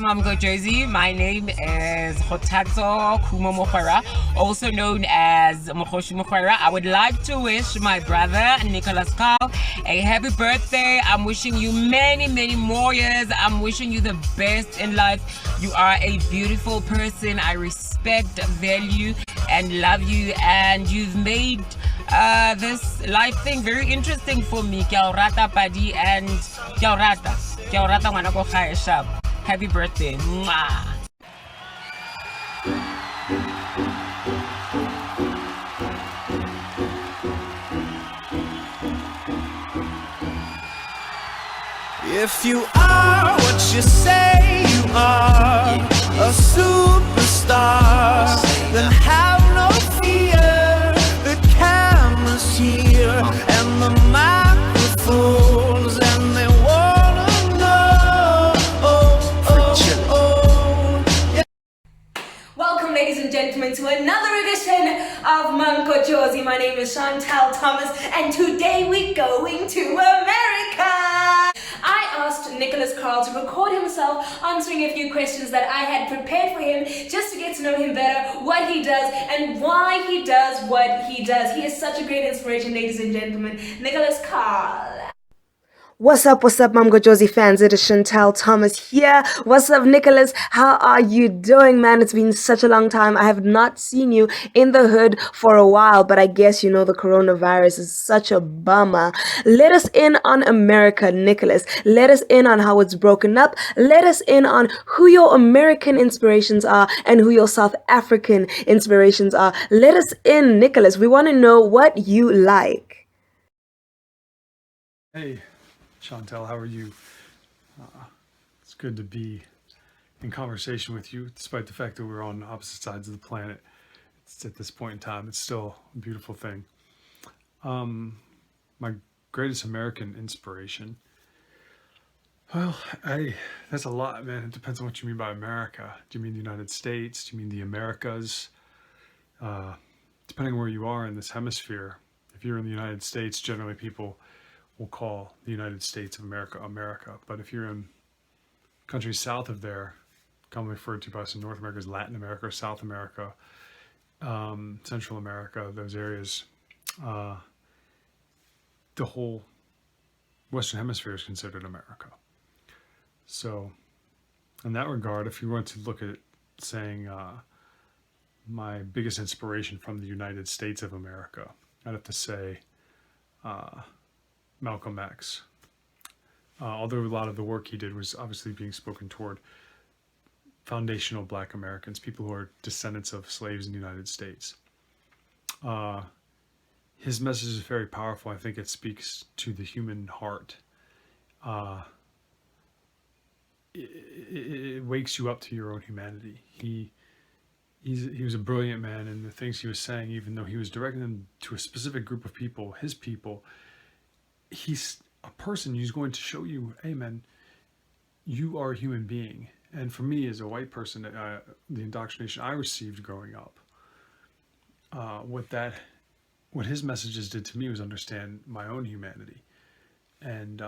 Mamgojozi. My name is Hotatso Kumo Mokwera, also known as Mokhoshi Mokwera. I would like to wish my brother MR.CARL a happy birthday. I'm wishing you many, many more years. I'm wishing you the best in life. You are a beautiful person. I respect, value, and love you. And you've made this life thing very interesting for me. Kia ora padi and kia ora ngwana ko gae sharp. Happy birthday. Mwah. If you are what you say you are, a superstar, then have no fear. The camera's here and the microphones, and they wanna know. Welcome, ladies and gentlemen, to another edition of Mamgojozi. My name is Chantal Thomas, and today we're going to America. I asked MR.CARL to record himself answering a few questions that I had prepared for him just to get to know him better, what he does, and why he does what he does. He is such a great inspiration, ladies and gentlemen. MR.CARL. What's up, Mamgojozi fans? It is Chantal Thomas here. What's up, Nicholas? How are you doing, man? It's been such a long time. I have not seen you in the hood for a while, but I guess you know the coronavirus is such a bummer. Let us in on America, Nicholas. Let us in on how it's broken up. Let us in on who your American inspirations are and who your South African inspirations are. Let us in, Nicholas. We want to know what you like. Hey. Chantal, how are you? It's good to be in conversation with you, despite the fact that we're on opposite sides of the planet. It's at this point in time, it's still a beautiful thing. My greatest American inspiration. Well, that's a lot, man. It depends on what you mean by America. Do you mean the United States? Do you mean the Americas? Depending on where you are in this hemisphere, if you're in the United States, generally people will call the United States of America, America. But if you're in countries south of there, commonly referred to by us in North America as Latin America or South America, Central America, those areas, the whole Western Hemisphere is considered America. So in that regard, if you want to look at saying my biggest inspiration from the United States of America, I'd have to say Malcolm X. Although a lot of the work he did was obviously being spoken toward foundational Black Americans, people who are descendants of slaves in the United States. His message is very powerful. I think it speaks to the human heart. It wakes you up to your own humanity. He was a brilliant man, and the things he was saying, even though he was directing them to a specific group of people, his people, he's a person who's going to show you, hey man, you are a human being. And for me as a white person, the indoctrination I received growing up, what his messages did to me was understand my own humanity. And,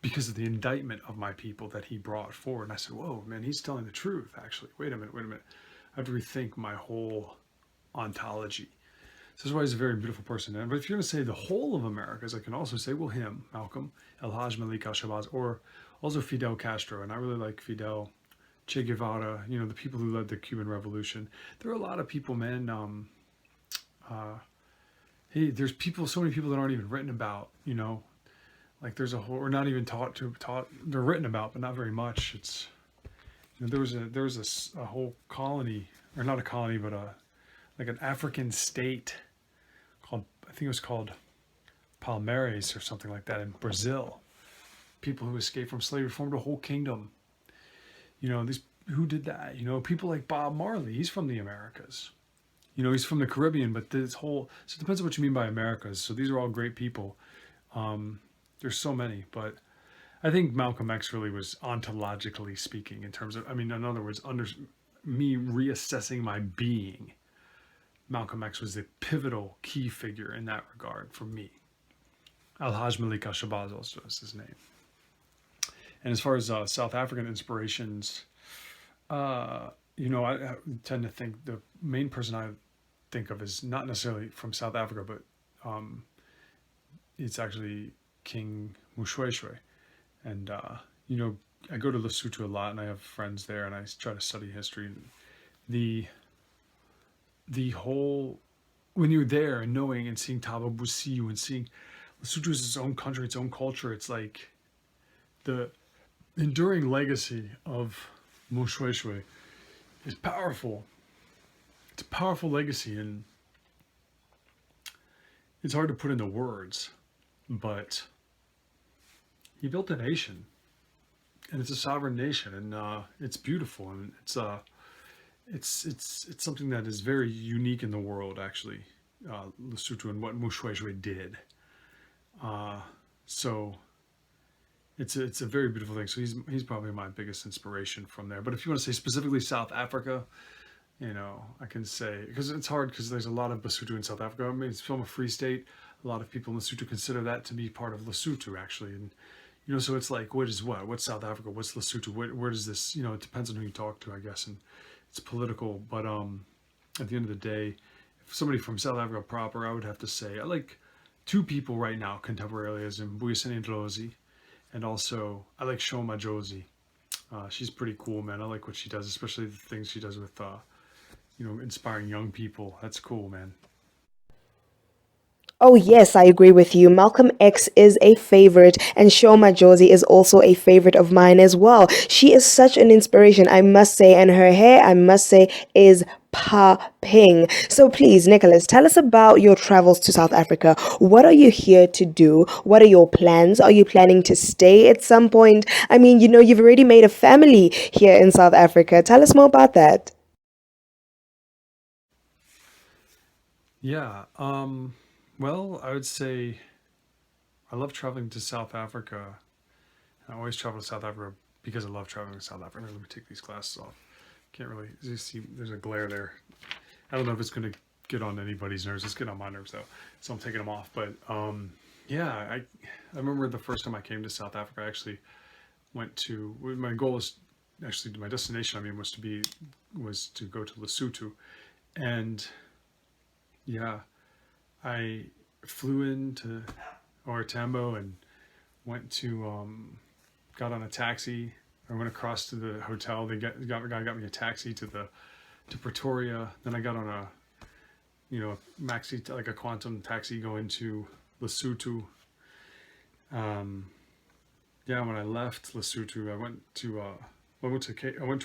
because of the indictment of my people that he brought forward. And I said, whoa, man, he's telling the truth, actually. Wait a minute. I have to rethink my whole ontology. So that's why he's a very beautiful person. But if you're going to say the whole of Americas, I can also say, well, him, Malcolm, El-Hajj Malik al-Shabazz, or also Fidel Castro. And I really like Fidel, Che Guevara, the people who led the Cuban Revolution. There are a lot of people, man. Hey, there's so many people that aren't even written about, like there's a whole, or not even taught, they're written about, but not very much. It's, there was a whole colony, or not a colony, but like an African state called, I think it was called Palmares or something like that in Brazil. People who escaped from slavery formed a whole kingdom. Who did that? People like Bob Marley, he's from the Americas. He's from the Caribbean, but so it depends on what you mean by Americas. So these are all great people. There's so many, but I think Malcolm X really was ontologically speaking in terms of, in other words, under me reassessing my being. Malcolm X was the pivotal key figure in that regard for me. El-Hajj Malik al-Shabazz also is his name. And as far as South African inspirations, I tend to think the main person I think of is not necessarily from South Africa, but it's actually King Moshoeshoe. And, I go to Lesotho a lot, and I have friends there, and I try to study history. And the whole, when you're there and knowing and seeing Thabo Bosiu and seeing Lesotho is its own country, its own culture, it's like the enduring legacy of Moshoeshoe is powerful. It's a powerful legacy, and it's hard to put into words, but he built a nation, and it's a sovereign nation, and it's beautiful, and it's something that is very unique in the world, actually, Lesotho and what Moshoeshoe did. So it's a very beautiful thing. So he's probably my biggest inspiration from there. But if you want to say specifically South Africa, I can say, because it's hard because there's a lot of Basotho in South Africa. I mean, it's from a free state. A lot of people in Lesotho consider that to be part of Lesotho, actually. And, so it's like, what is what? What's South Africa? What's Lesotho? Where does this, it depends on who you talk to, I guess. And it's political. But at the end of the day, if somebody from South Africa proper, I would have to say, I like two people right now, contemporarily, as in Mbuyiseni Ndlozi. And also, I like Mamgojozi. She's pretty cool, man. I like what she does, especially the things she does with, inspiring young people. That's cool, man. Oh, yes, I agree with you. Malcolm X is a favorite, and Mamgojozi is also a favorite of mine as well. She is such an inspiration, I must say, and her hair, I must say, is popping. So please, Nicholas, tell us about your travels to South Africa. What are you here to do? What are your plans? Are you planning to stay at some point? I mean, you've already made a family here in South Africa. Tell us more about that. Yeah. Well, I would say I love traveling to South Africa. I always travel to South Africa because I love traveling to South Africa. Let me take these glasses off. Can't really see. There's a glare there. I don't know if it's going to get on anybody's nerves. It's getting on my nerves though, so I'm taking them off. But yeah, I remember the first time I came to South Africa. I actually went to. My goal is actually my destination. I mean, was to go to Lesotho, and yeah, I flew into Tambo and went to got on a taxi. I went across to the hotel. The guy got me a taxi to Pretoria. Then I got on a maxi, like a quantum taxi going to Lesotho. Yeah, when I left Lesotho, I went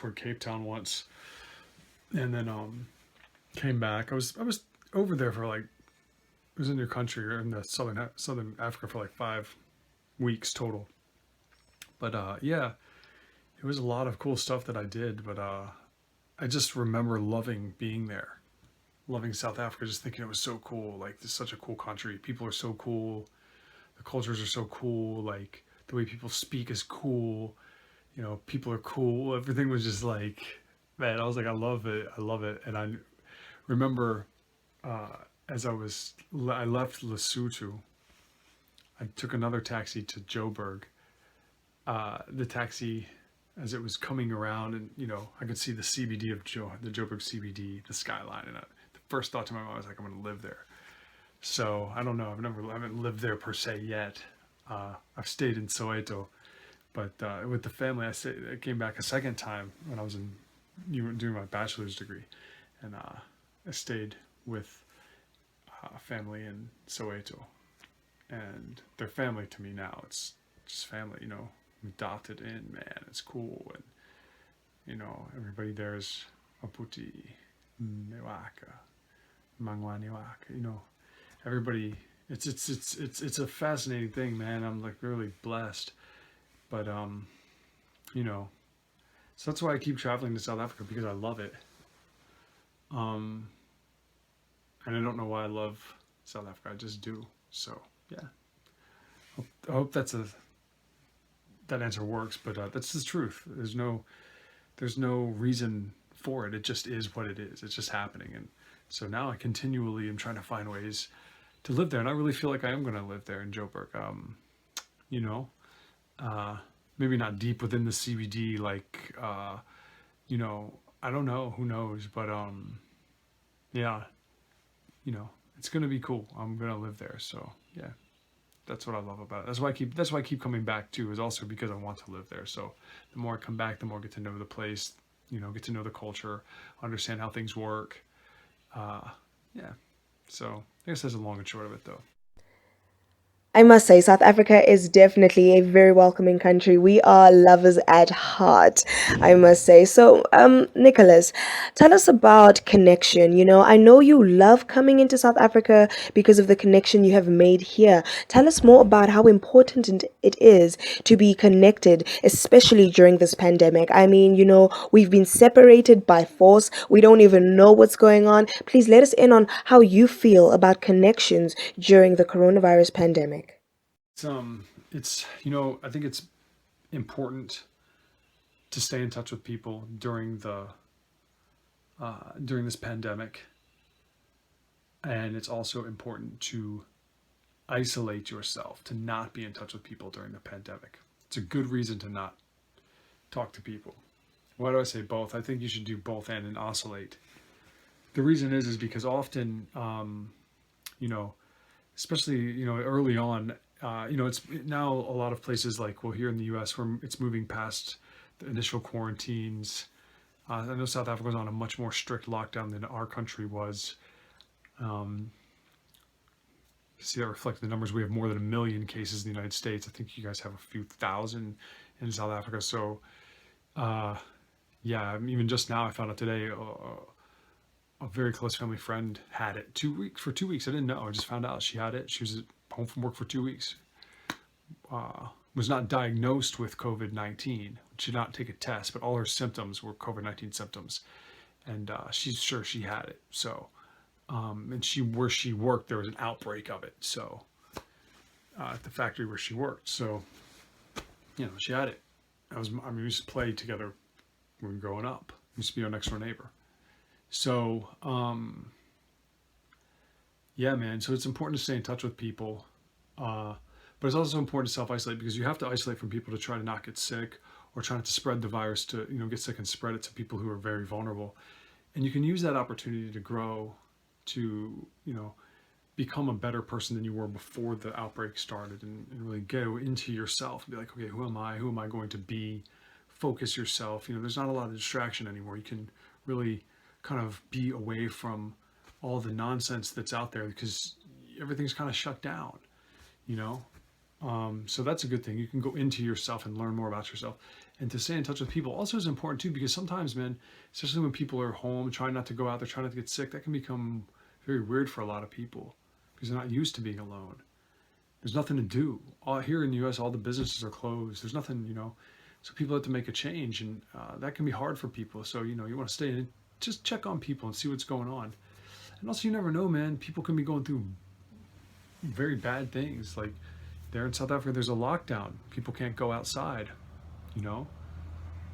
toward Cape Town once, and then came back. I was over there for I was in your country, or in the southern Africa, for 5 weeks total. But yeah, it was a lot of cool stuff that I did. But I just remember loving being there, loving South Africa, just thinking it was so cool. This is such a cool country. People are so cool. The cultures are so cool. The way people speak is cool. People are cool. Everything was just man, I was I love it. I love it. And I remember as I left Lesotho, I took another taxi to Joburg. The taxi, as it was coming around, and I could see the CBD of the Joburg CBD, the skyline, and the first thought to my mind was I'm going to live there. So I don't know. I haven't lived there per se yet. I've stayed in Soweto, but with the family, I came back a second time when I was doing my bachelor's degree, and I stayed with family in Soweto, and they're family to me now. It's just family, adopted in, man. It's cool, and everybody there's Maputi, Mewaka, Mangwaniwaka. Everybody. It's a fascinating thing, man. I'm really blessed, but so that's why I keep traveling to South Africa, because I love it. And I don't know why I love South Africa. I just do. So yeah, I hope that answer works. But that's the truth. There's no reason for it. It just is what it is. It's just happening. And so now I continually am trying to find ways to live there, and I really feel like I am going to live there in Joburg. maybe not deep within the CBD, like, you know, I don't know, who knows, but yeah, you know, it's gonna be cool. I'm gonna live there, so yeah, that's what I love about it. That's why I keep coming back too, is also because I want to live there. So the more I come back, the more I get to know the place, you know, get to know the culture, understand how things work. Yeah, so I guess that's the long and short of it, though. I must say, South Africa is definitely a very welcoming country. We are lovers at heart, I must say. So, Nicholas, tell us about connection. You know, I know you love coming into South Africa because of the connection you have made here. Tell us more about how important it is to be connected, especially during this pandemic. I mean, you know, we've been separated by force. We don't even know what's going on. Please let us in on how you feel about connections during the coronavirus pandemic. It's you know, I think it's important to stay in touch with people during this pandemic, and it's also important to isolate yourself, to not be in touch with people during the pandemic. It's a good reason to not talk to people. Why do I say both? I think you should do both and oscillate. The reason is because often, you know, especially, you know, early on, you know, it's now a lot of places like, well, here in the US, where it's moving past the initial quarantines. I know South Africa was on a much more strict lockdown than our country was. You see that reflected the numbers. We have more than 1 million cases in the United States. I think you guys have a few thousand in South Africa. So, yeah, even just now, I found out today, a very close family friend had it 2 weeks. For 2 weeks, I didn't know. I just found out she had it. She was home from work for 2 weeks. Was not diagnosed with COVID-19. She did not take a test, but all her symptoms were COVID-19 symptoms, and she's sure she had it. So, and where she worked, there was an outbreak of it. So, at the factory where she worked, so you know, she had it. I mean, we used to play together when we were growing up. We used to be our next door neighbor. So, yeah, man. So it's important to stay in touch with people, but it's also important to self-isolate, because you have to isolate from people to try to not get sick, or try not to spread the virus, to, you know, get sick and spread it to people who are very vulnerable. And you can use that opportunity to grow, to, you know, become a better person than you were before the outbreak started, and really go into yourself and be like, okay, who am I? Who am I going to be? Focus yourself. You know, there's not a lot of distraction anymore. You can really kind of be away from all the nonsense that's out there, because everything's kind of shut down, you know? So that's a good thing. You can go into yourself and learn more about yourself. And to stay in touch with people also is important too, because sometimes, man, especially when people are home, trying not to go out there, trying not to get sick, that can become very weird for a lot of people, because they're not used to being alone. There's nothing to do. Here in the US, all the businesses are closed. There's nothing, you know, so people have to make a change, and that can be hard for people. So, you know, you want to stay in, just check on people and see what's going on. And also, you never know, man, people can be going through very bad things. Like there in South Africa, there's a lockdown. People can't go outside, you know?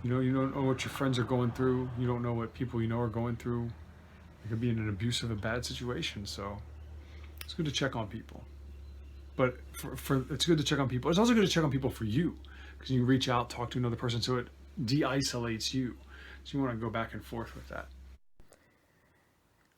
You don't know what your friends are going through. You don't know what people you know are going through. They could be in an abusive, a bad situation. So it's good to check on people. But it's good to check on people. It's also good to check on people for you, because you reach out, talk to another person, so it de-isolates you. So you want to go back and forth with that.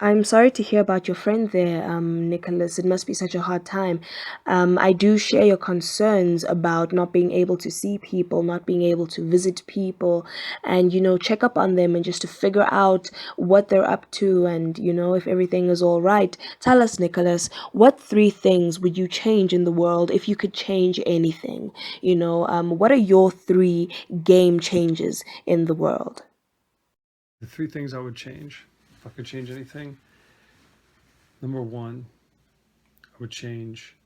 I'm sorry to hear about your friend there, Nicholas. It must be such a hard time. I do share your concerns about not being able to see people, not being able to visit people, and, you know, check up on them and just to figure out what they're up to and, you know, if everything is all right. Tell us, Nicholas, what 3 things would you change in the world if you could change anything? You know, what are your 3 game changes in the world? The 3 things I would change, if I could change anything. Number 1, I would change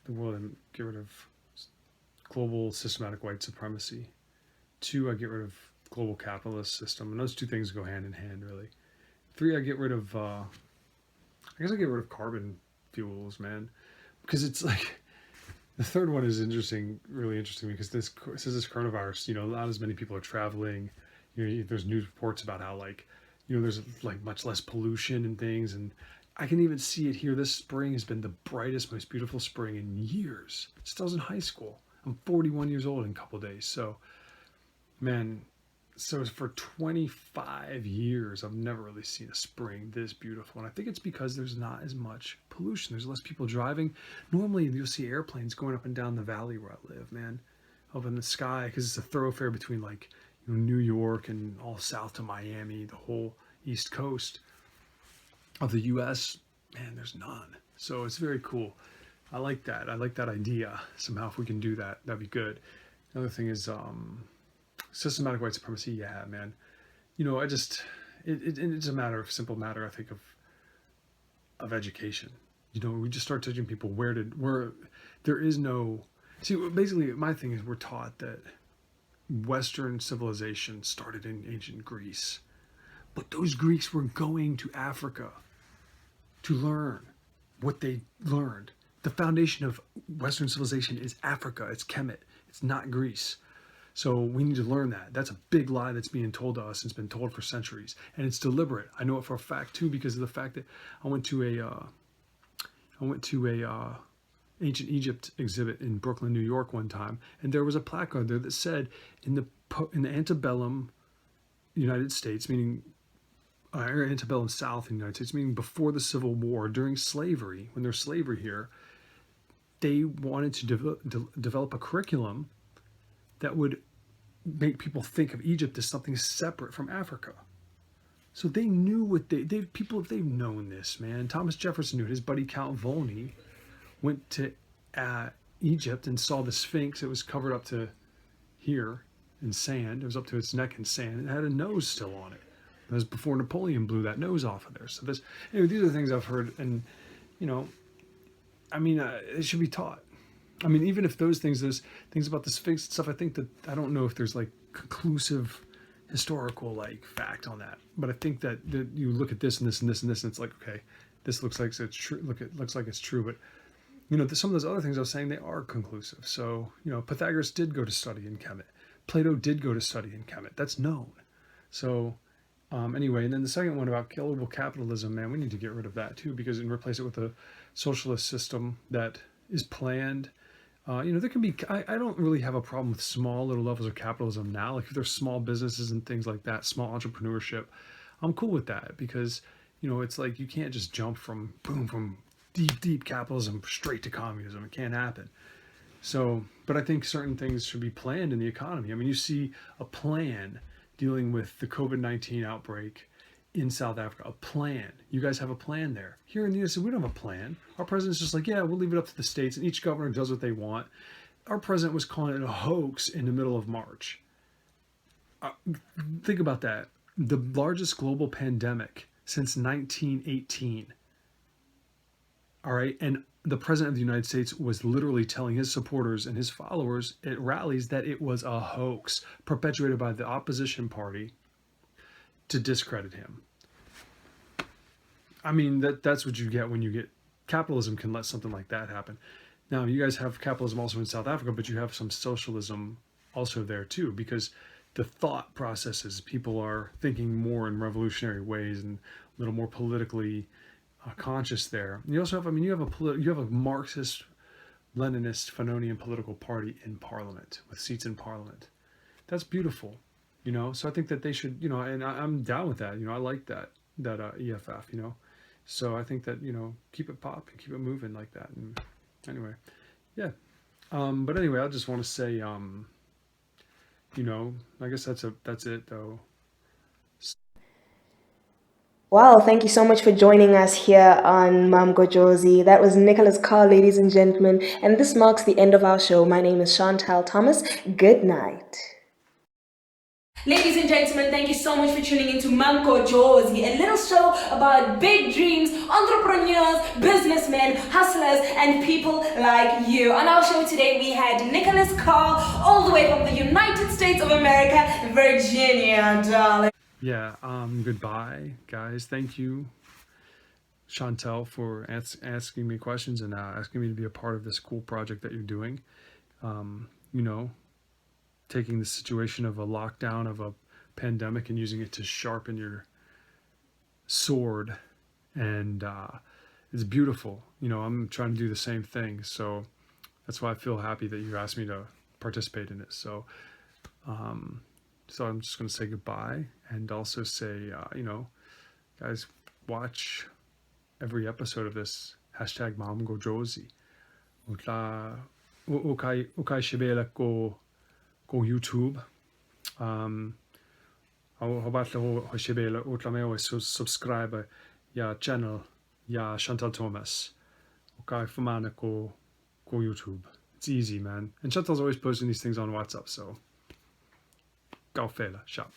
the world and get rid of global systematic white supremacy. 2, I get rid of global capitalist system, and those 2 things go hand in hand, really. 3, I get rid of, I guess I get rid of carbon fuels, man, because it's like, the 3rd one is interesting, really interesting, because this coronavirus, you know, not as many people are traveling. You know, there's news reports about how, like, you know, there's like much less pollution and things, and I can even see it here. This spring has been the brightest, most beautiful spring in years. Since I was in high school. I'm 41 years old in a couple days. So, man, so for 25 years, I've never really seen a spring this beautiful. And I think it's because there's not as much pollution. There's less people driving. Normally, you'll see airplanes going up and down the valley where I live, man, up in the sky, because it's a thoroughfare between like, you know, New York and all south to Miami, the whole East Coast of the U.S. Man, there's none. So it's very cool. I like that. I like that idea. Somehow, if we can do that, that'd be good. Another thing is systematic white supremacy. Yeah, man. You know, it's a simple matter, I think, of education. You know, we just start teaching people where there is no. See, basically, my thing is we're taught that Western civilization started in ancient Greece, but those Greeks were going to Africa to learn what they learned. The foundation of Western civilization is Africa. It's Kemet. It's not Greece. So we need to learn that. That's a big lie that's being told to us. And it's been told for centuries, and it's deliberate. I know it for a fact too, because of the fact that I went to a ancient Egypt exhibit in Brooklyn, New York one time, and there was a placard there that said in the antebellum United States, meaning or antebellum South in the United States, meaning before the Civil War, during slavery, when there's slavery here, they wanted to develop a curriculum that would make people think of Egypt as something separate from Africa. So they knew what they've known this, man. Thomas Jefferson knew it. His buddy Count Volney went to Egypt and saw the Sphinx. It was covered up to here in sand. It was up to its neck in sand. And it had a nose still on it. That was before Napoleon blew that nose off of there. So anyway, these are the things I've heard, and you know, I mean, it should be taught. I mean, even if those things about the Sphinx and stuff, I don't know if there's like conclusive historical like fact on that. But I think that you look at this and this and this and this, and it's like, okay, this looks like it's true. Looks like it's true, but you know, some of those other things I was saying, they are conclusive. So you know, Pythagoras did go to study in Kemet. Plato did go to study in Kemet. That's known. So anyway, and then the second one about global capitalism, man, we need to get rid of that too, and replace it with a socialist system that is planned. You know, there can be, I don't really have a problem with small little levels of capitalism now. Like if there's small businesses and things like that, small entrepreneurship, I'm cool with that, because, you know, it's like you can't just jump from deep capitalism straight to communism. It can't happen. So, but I think certain things should be planned in the economy. I mean, you see a plan dealing with the COVID-19 outbreak in South Africa, a plan. You guys have a plan there. Here in the US, we don't have a plan. Our president's just like, yeah, we'll leave it up to the states, and each governor does what they want. Our president was calling it a hoax in the middle of March. Think about that. The largest global pandemic since 1918. All right, and the president of the United States was literally telling his supporters and his followers at rallies that it was a hoax perpetuated by the opposition party to discredit him. I mean, that's what you get when you get capitalism can let something like that happen. Now, you guys have capitalism also in South Africa, but you have some socialism also there too, because the thought processes, people are thinking more in revolutionary ways and a little more politically conscious there. You also have, I mean, you have a Marxist, Leninist, Fanonian political party in parliament, with seats in parliament. That's beautiful, you know. So I think that they should, you know, and I'm down with that. You know, I like that EFF, you know. So I think that, you know, keep it popping, keep it moving like that. And anyway, yeah. But anyway, I just want to say, you know, I guess that's it though. Wow, thank you so much for joining us here on Mamgojozi. That was MR.CARL, ladies and gentlemen, and this marks the end of our show. My name is Chantal Thomas. Good night. Ladies and gentlemen, thank you so much for tuning into Mamgojozi, a little show about big dreams, entrepreneurs, businessmen, hustlers, and people like you. On our show today, we had MR.CARL, all the way from the United States of America, Virginia, darling. Yeah, goodbye, guys. Thank you, Chantel, for asking me questions and asking me to be a part of this cool project that you're doing. You know, taking the situation of a lockdown, of a pandemic, and using it to sharpen your sword. And it's beautiful. You know, I'm trying to do the same thing. So that's why I feel happy that you asked me to participate in it. So so I'm just going to say goodbye and also say, you know, guys, watch every episode of this hashtag Mamgojozi. Ukay shibela ko YouTube. How about ho shibela utlameo subscribe ya channel ya Chantal Thomas. Okay, famana ko YouTube. It's easy, man. And Chantal's always posting these things on WhatsApp, so go fella, shop.